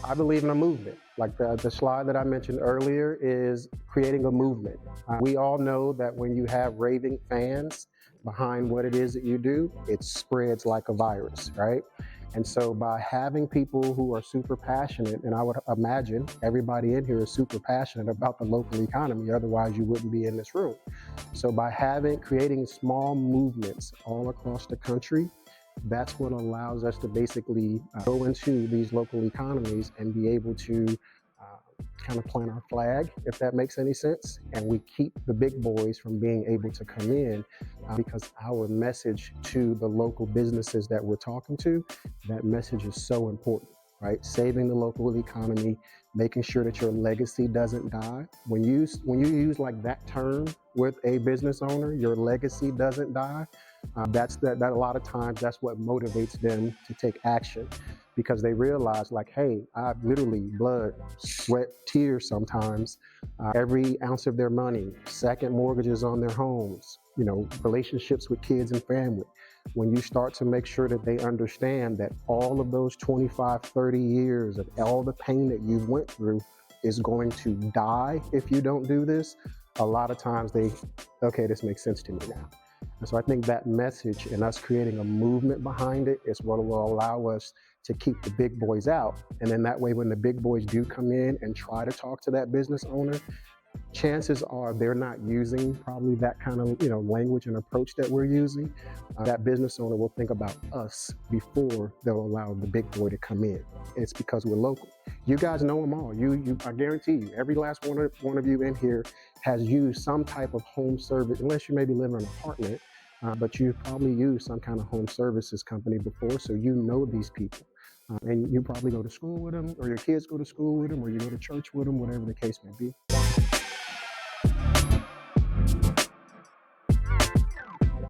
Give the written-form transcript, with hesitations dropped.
I believe in a movement. Like the slide that I mentioned earlier is creating a movement. We all know that when you have raving fans behind what it is that you do, it spreads like a virus, right? And so by having people who are super passionate, and I would imagine everybody in here is super passionate about the local economy, otherwise you wouldn't be in this room. So by creating small movements all across the country, that's what allows us to basically go into these local economies and be able to kind of plant our flag, if that makes any sense. And we keep the big boys from being able to come in because our message to the local businesses that we're talking to, that message is so important. Right, saving the local economy, making sure that your legacy doesn't die. When you use like that term with a business owner, your legacy doesn't die. That a lot of times that's what motivates them to take action, because they realize like, hey, I've literally blood, sweat, tears sometimes, every ounce of their money, second mortgages on their homes, relationships with kids and family. When you start to make sure that they understand that all of those 25, 30 years of all the pain that you went through is going to die if you don't do this, a lot of times okay, this makes sense to me now. And so I think that message and us creating a movement behind it is what will allow us to keep the big boys out. And then that way, when the big boys do come in and try to talk to that business owner, chances are they're not using probably that kind of language and approach that we're using. That business owner will think about us before they'll allow the big boy to come in. It's because we're local. You guys know them all. I guarantee you, every last one of you in here has used some type of home service, unless you maybe live in an apartment, but you've probably used some kind of home services company before, so you know these people. And you probably go to school with them, or your kids go to school with them, or you go to church with them, whatever the case may be.